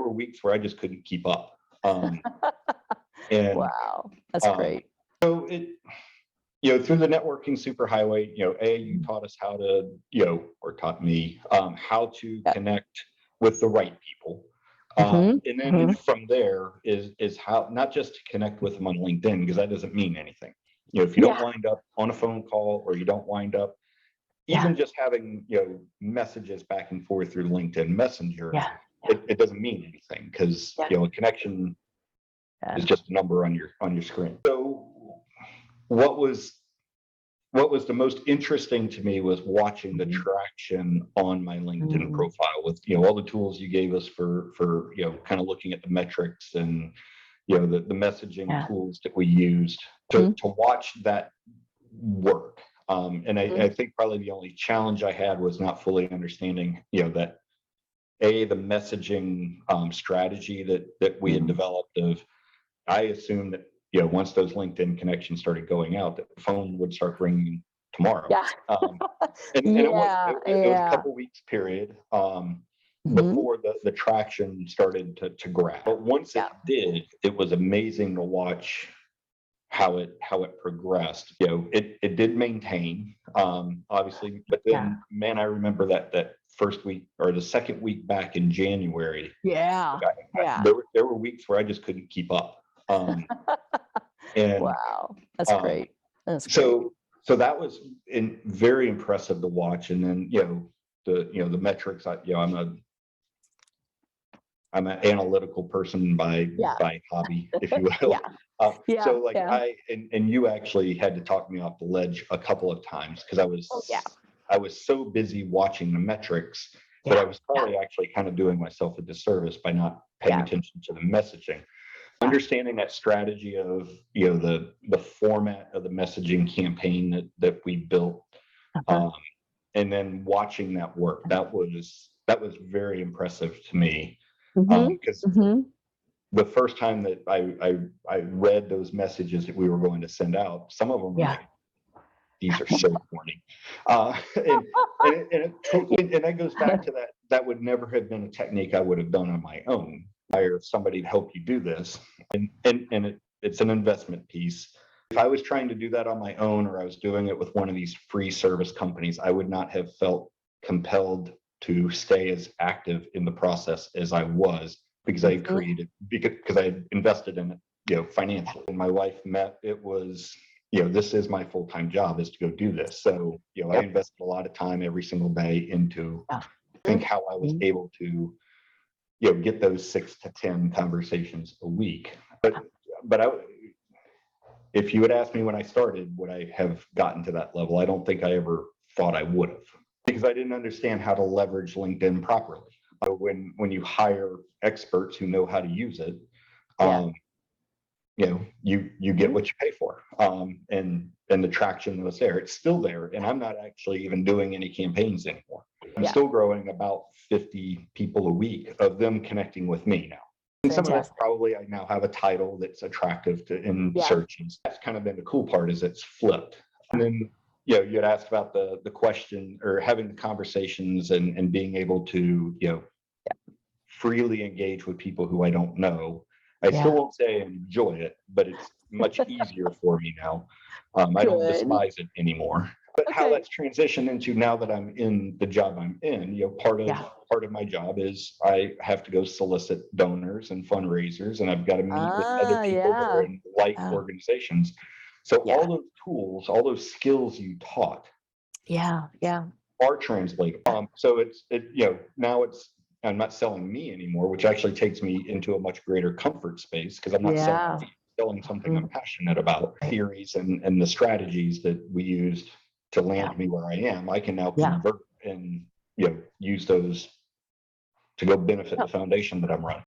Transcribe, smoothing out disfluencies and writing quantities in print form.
were weeks where I just couldn't keep up. And Wow, that's um, great. so it, through the networking superhighway, you taught us how to, or taught me how to Yeah. connect with the right people. Mhm, And then mhm. from there is how, not just to connect with them on LinkedIn, because that doesn't mean anything. If you don't Yeah, wind up on a phone call, or you don't wind up yeah, even just having, messages back and forth through LinkedIn Messenger, yeah, yeah, it doesn't mean anything, because, yeah, a connection yeah. is just a number on your screen. So what was what was the most interesting to me was watching the Mhm, traction on my LinkedIn mhm. profile with, all the tools you gave us for kind of looking at the metrics, and the messaging Yeah. tools that we used to Mhm, watch that work. And mhm. I think probably the only challenge I had was not fully understanding, that the messaging strategy that we had Mhm. developed. Of I assumed that, once those LinkedIn connections started going out, that the phone would start ringing tomorrow. Yeah. Um, and it wasn't. Yeah, It was a yeah. couple weeks period Mhm. before the traction started to grab. But once it Yeah, did, it was amazing to watch how it progressed. It did maintain, obviously, but yeah, then, man, I remember that first week or the second week back in January. yeah, yeah. There were weeks where I just couldn't keep up. And Wow, that's um, great. That's great. so that was very impressive to watch. And then, the metrics. I'm an analytical person Yeah, by hobby, if you yeah, will. So yeah, like yeah. and you actually had to talk me off the ledge a couple of times, because Oh, yeah, I was so busy watching the metrics that I yeah, was yeah, probably actually kind of doing myself a disservice by not paying yeah, attention to the messaging. yeah. Understanding that strategy of, the format of the messaging campaign that we built, Uh-huh. um, and then watching that work, that was very impressive to me, Mhm, because mhm. the first time that I read those messages that we were going to send out, some of them were Yeah. like, "These are so corny," and it totally, and that goes back to that would never have been a technique I would have done on my own. Hire somebody to help you do this, and it's an investment piece. If I was trying to do that on my own, or I was doing it with one of these free service companies, I would not have felt compelled to stay as active in the process as I was, because I Mhm. created, because I invested in it, financially. And my wife met, it was, this is my full-time job, is to go do this. So, I Yep. invested a lot of time every single day into, Yeah. I think, how I was Mhm. able to, get those 6 to 10 conversations a week. But if you had asked me when I started, would I have gotten to that level? I don't think I ever thought I would have, because I didn't understand how to leverage LinkedIn properly. When you hire experts who know how to use it, Yeah. um, you get Mhm. what you pay for, and the traction was there. It's still there, and I'm not actually even doing any campaigns anymore. I'm Yeah. still growing about 50 people a week of them connecting with me now. And some of that, Fantastic. probably, I now have a title that's attractive in Yeah. searches. That's kind of been the cool part, is it's flipped. And then, you had asked about the question, or having the conversations, and being able to, freely engage with people who I don't know. I still Yeah. won't say I enjoy it, but it's much easier for me now. I don't Good. despise it anymore. But how Okay. that's transitioned into, now that I'm in the job I'm in, Yeah. part of my job is I have to go solicit donors and fundraisers, and I've got to meet with other Ah, people that are yeah. in like Yeah. organizations. So Yeah. all those tools, all those skills you taught Yeah. Yeah. are translatable. So now I'm not selling me anymore, which actually takes me into a much greater comfort space, because I'm not selling Yeah. me, selling something I'm Mm. passionate about. Right. Theories and the strategies that we used to Yeah. land me where I am, I can now Yeah. convert and use those to go benefit the foundation that I'm running.